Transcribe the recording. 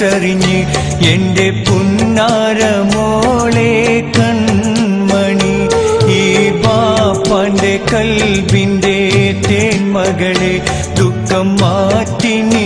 മനസ്സറിഞ്ഞ് എന്റെ പുന്നാരമോളെ കൺമണി ഈ ബാപ്പാന്റെ കൽബിന്റെ തേന്മകളെ ദുഃഖം മാറ്റി നീ